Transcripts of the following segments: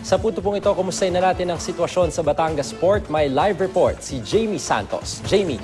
Sa punto pong ito, kumustahin na natin ang sitwasyon sa Batangas Port. May live report si Jamie Santos. Jamie.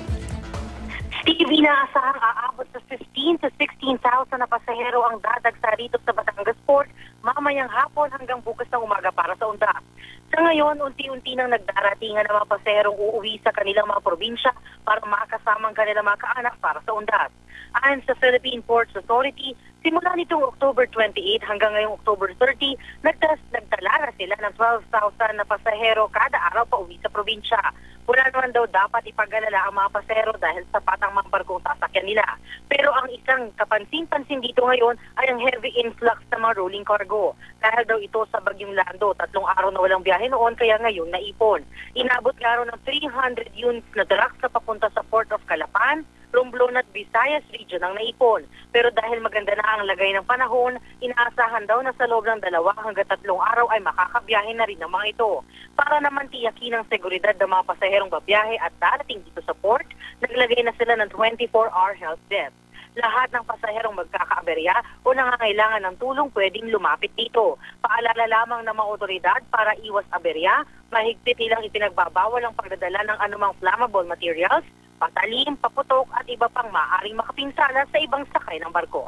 Steve, inaasahang aabot sa 15 to 16,000 na pasahero ang dadagsa rito sa Batangas Port mamayang hapon hanggang bukas ng umaga para sa undas. Sa ngayon, unti-unti nang nagdaratingan ng mga pasaherong uuwi sa kanilang mga probinsya para makasama ang kanilang mga kaanak para sa undas. Ayon sa Philippine Ports Authority, simula nitong October 28 hanggang ngayong October 30, nagtala na sila ng 12,000 na pasahero kada araw pa uwi sa probinsya. Wala naman daw dapat ipag-alala ang mga pasahero dahil sapat ang mga barkong sasakyan nila. Pero ang isang kapansin-pansin dito ngayon ay ang heavy influx ng mga rolling cargo. Dahil daw ito sa Bagyong Lando, 3 araw na walang biyahe noon kaya ngayon naipon. Inabot nga raw ng 300 units na trucks na papunta sa Port of Calapan, Romblon at Visayas region ang naipon. Pero dahil maganda na ang lagay ng panahon, inaasahan daw na sa loob ng 2 hanggang 3 araw ay makakabiyahe na rin ng mga ito. Para naman tiyakin ang seguridad ng mga pasaherong babiyahe at darating dito sa port, naglagay na sila ng 24-hour help desk. Lahat ng pasaherong magkakaaberya o nangangailangan ng tulong pwedeng lumapit dito. Paalala lamang ng mga otoridad para iwas aberya, mahigpit nilang ipinagbabawal ang pagdadala ng anumang flammable materials, patalim, paputok at iba pang maaaring makapinsala sa ibang sakay ng barko.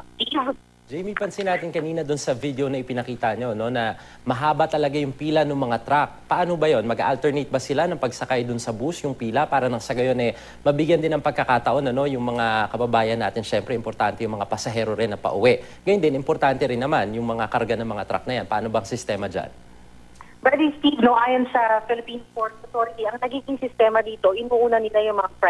Jamie, pansin natin kanina doon sa video na ipinakita nyo, no, na mahaba talaga yung pila ng mga truck. Paano ba yon? Mag-alternate ba sila ng pagsakay doon sa bus, yung pila, para nang sa gayon mabigyan din ng pagkakataon, ano, yung mga kababayan natin, syempre, importante yung mga pasahero rin na pauwi. Ngayon din, importante rin naman yung mga karga ng mga truck na yan. Paano bang sistema dyan? Brother Steve, no, ayon sa Philippine Ports Authority, ang nagiging sistema dito, inuuna nila yung mga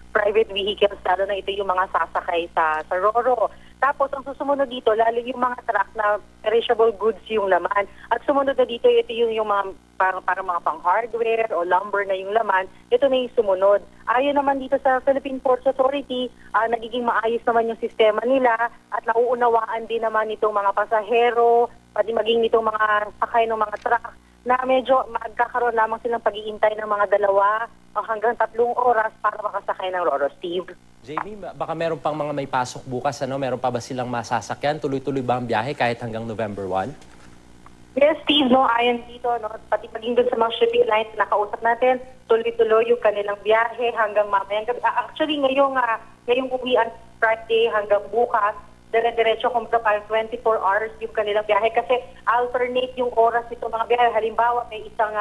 private vehicles, lalo na ito yung mga sasakay sa Roro. Tapos, ang susumunod dito, lalo yung mga truck na perishable goods yung laman. At sumunod na dito, ito yung mga para mga pang-hardware o lumber na yung laman. Ito na yung sumunod. Ayon naman dito sa Philippine Ports Authority, nagiging maayos naman yung sistema nila at nauunawaan din naman itong mga pasahero, pati maging nitong mga sakay ng mga truck na medyo magkakaroon lamang silang pag-iintay ng mga 2 hanggang 3 oras para makasakay ng Roro, Steve. Jamie, baka meron pang mga may pasok bukas, ano? Meron pa ba silang masasakyan? Tuloy-tuloy ba ang biyahe kahit hanggang November 1? Yes, Steve, no, ayon dito, no, pati maging doon sa mga shipping lines na nakausap natin, tuloy-tuloy yung kanilang biyahe hanggang mamayang gabi. Actually, ngayong uwian Friday hanggang bukas, dire-diretso kung parang 24 hours yung kanilang biyahe kasi alternate yung oras nito mga biyahe. Halimbawa, may isang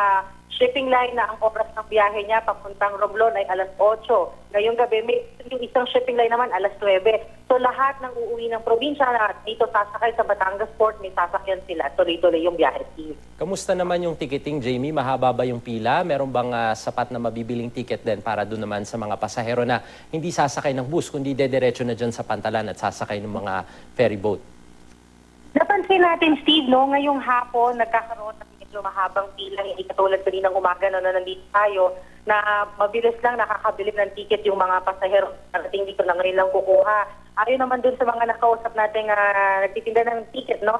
shipping line na ang oras ng biyahe niya papuntang Romblon ay alas 8. Ngayong gabi, may yung isang shipping line naman alas 9. So lahat ng uuwi ng probinsya na dito sasakay sa Batangas Port, may sasakyan sila. Tuloy-tuloy yung biyahe. Kamusta naman yung ticketing, Jamie? Mahaba ba yung pila? Meron bang sapat na mabibiling ticket din para doon naman sa mga pasahero na hindi sasakay ng bus, kundi dediretso na dyan sa Pantalan at sasakay ng mga ferry boat? Napansin natin, Steve, no, ngayong hapon nagkakaroon ng medyo mahabang pila, hindi katulad kanina ng umaga na nandito tayo, na mabilis lang nakakabili ng ticket yung mga pasahero narating dito na ngayon lang kukuha. Ayon naman dun sa mga nakausap natin nagtitinda ng ticket, no,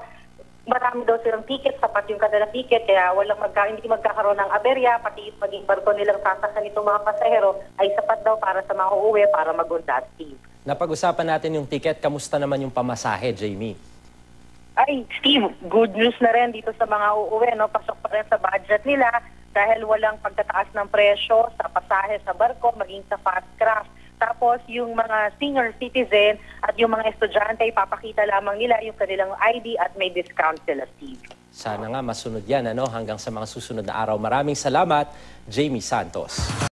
marami daw silang ticket, sapat yung kanilang ticket, kaya hindi magkakaroon ng aberya, pati maging barko nilang sasakyan itong mga pasahero ay sapat daw para sa mga uuwi para mag-undas, Steve. Napag-usapan natin yung ticket, kamusta naman yung pamasahe, Jamie? Ay, Steve, good news na rin dito sa mga uuwi, no? Pasok pa rin sa budget nila dahil walang pagtataas ng presyo sa pasahe sa barko, maging sa fast craft. Tapos yung mga senior citizen at yung mga estudyante, ipapakita lamang nila yung kanilang ID at may discount sila, Steve. Sana nga masunod yan, ano, hanggang sa mga susunod na araw. Maraming salamat, Jamie Santos.